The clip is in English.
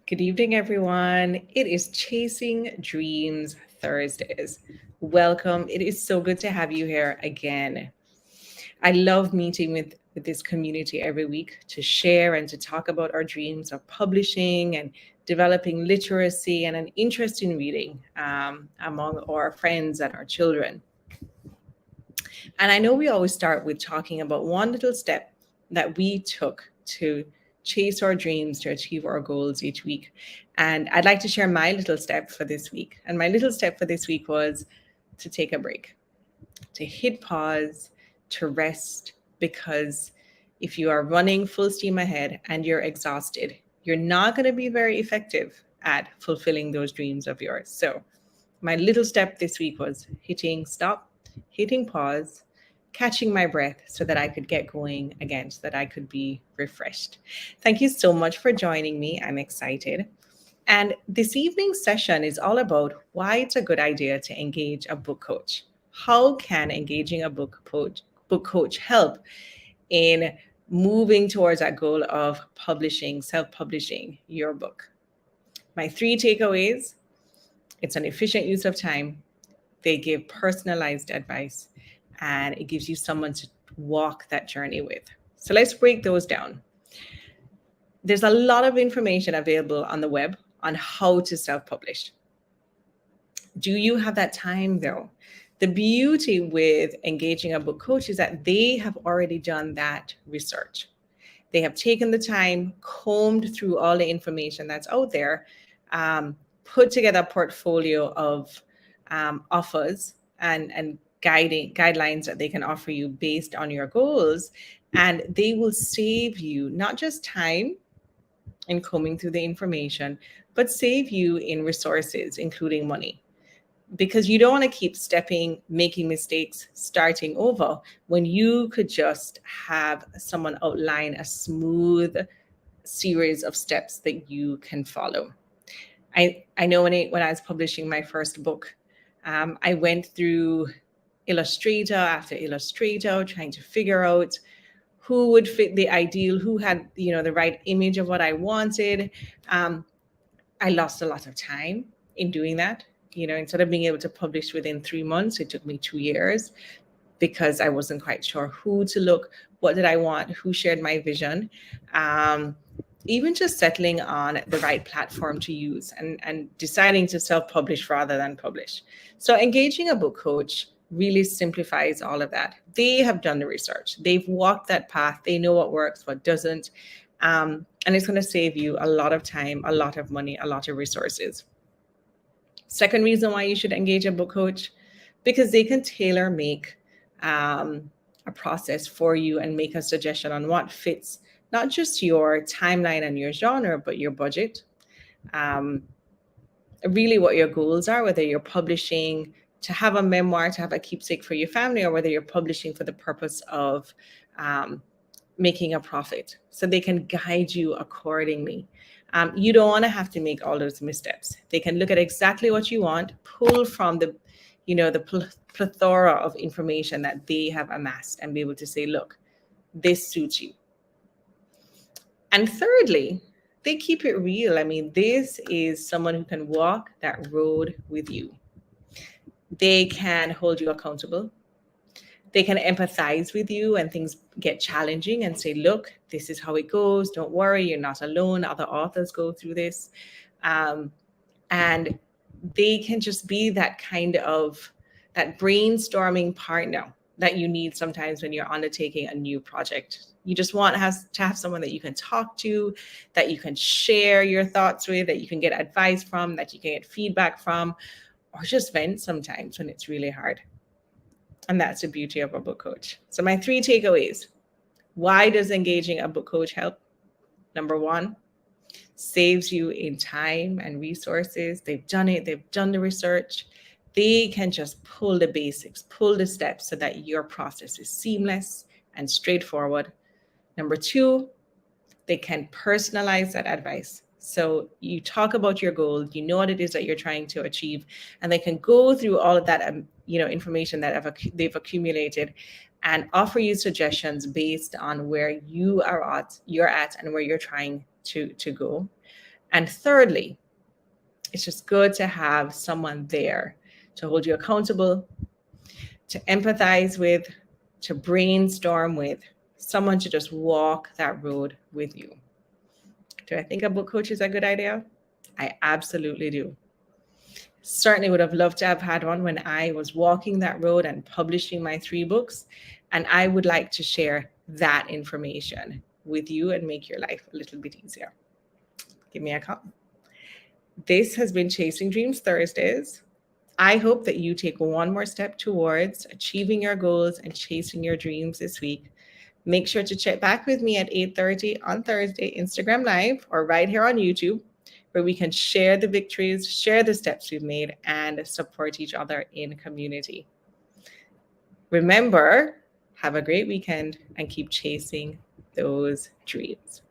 Good evening, everyone. It is Chasing Dreams Thursdays. Welcome. It is so good to have you here again. I love meeting with this community every week to share and to talk about our dreams of publishing and developing literacy and an interest in reading among our friends and our children. And I know we always start with talking about one little step that we took to chase our dreams, to achieve our goals each week. And I'd like to share my little step for this week. And my little step for this week was to take a break, to hit pause, to rest, because if you are running full steam ahead and you're exhausted, you're not going to be very effective at fulfilling those dreams of yours. So, my little step this week was hitting stop, hitting pause, catching my breath so that I could get going again, so that I could be refreshed. Thank you so much for joining me. I'm excited. And this evening's session is all about why it's a good idea to engage a book coach. How can engaging a book coach help in moving towards that goal of publishing, self-publishing your book? My three takeaways: it's an efficient use of time, they give personalized advice, and it gives you someone to walk that journey with. So let's break those down. There's a lot of information available on the web on how to self publish. Do you have that time though? The beauty with engaging a book coach is that they have already done that research. They have taken the time, combed through all the information that's out there, put together a portfolio of offers and guidelines that they can offer you based on your goals. And they will save you not just time in combing through the information, but save you in resources, including money, because you don't want to keep stepping, making mistakes, starting over when you could just have someone outline a smooth series of steps that you can follow. I know when I was publishing my first book, I went through Illustrator after Illustrator, trying to figure out who would fit the ideal, who had the right image of what I wanted. Um, I lost a lot of time in doing that. Instead of being able to publish within 3 months, it took me 2 years because I wasn't quite sure who to look, what did I want, who shared my vision. Even just settling on the right platform to use and deciding to self-publish rather than publish. So engaging a book coach really simplifies all of that. They have done the research. They've walked that path. They know what works, what doesn't. And it's going to save you a lot of time, a lot of money, a lot of resources. Second reason why you should engage a book coach, because they can tailor make a process for you and make a suggestion on what fits not just your timeline and your genre, but your budget. Um, Really what your goals are, whether you're publishing to have a memoir, to have a keepsake for your family, or whether you're publishing for the purpose of um, making a profit. So they can guide you accordingly. You don't want to have to make all those missteps. They can look at exactly what you want, pull from the plethora of information that they have amassed, and be able to say, look, this suits you. And thirdly, they keep it real. I mean, this is someone who can walk that road with you. They can hold you accountable. They can empathize with you when things get challenging and say, look, this is how it goes. Don't worry, you're not alone. Other authors go through this. Um, and they can just be that kind of that brainstorming partner that you need sometimes when you're undertaking a new project. You just want to have someone that you can talk to, that you can share your thoughts with, that you can get advice from, that you can get feedback from, or just vent sometimes when it's really hard. And that's the beauty of a book coach. So my three takeaways: why does engaging a book coach help? Number one, saves you in time and resources. They've done it. They've done the research. They can just pull the basics, pull the steps so that your process is seamless and straightforward. Number two, they can personalize that advice. So you talk about your goal, you know what it is that you're trying to achieve, and they can go through all of that, information that they've accumulated, and offer you suggestions based on where you're at, and where you're trying to go. And thirdly, it's just good to have someone there to hold you accountable, to empathize with, to brainstorm with, someone to just walk that road with you. Do I think a book coach is a good idea? I absolutely do. Certainly would have loved to have had one when I was walking that road and publishing my 3 books. And I would like to share that information with you and make your life a little bit easier. Give me a call. This has been Chasing Dreams Thursdays. I hope that you take one more step towards achieving your goals and chasing your dreams this week. Make sure to check back with me at 8:30 on Thursday, Instagram Live, or right here on YouTube, where we can share the victories, share the steps we've made, and support each other in community. Remember, have a great weekend and keep chasing those dreams.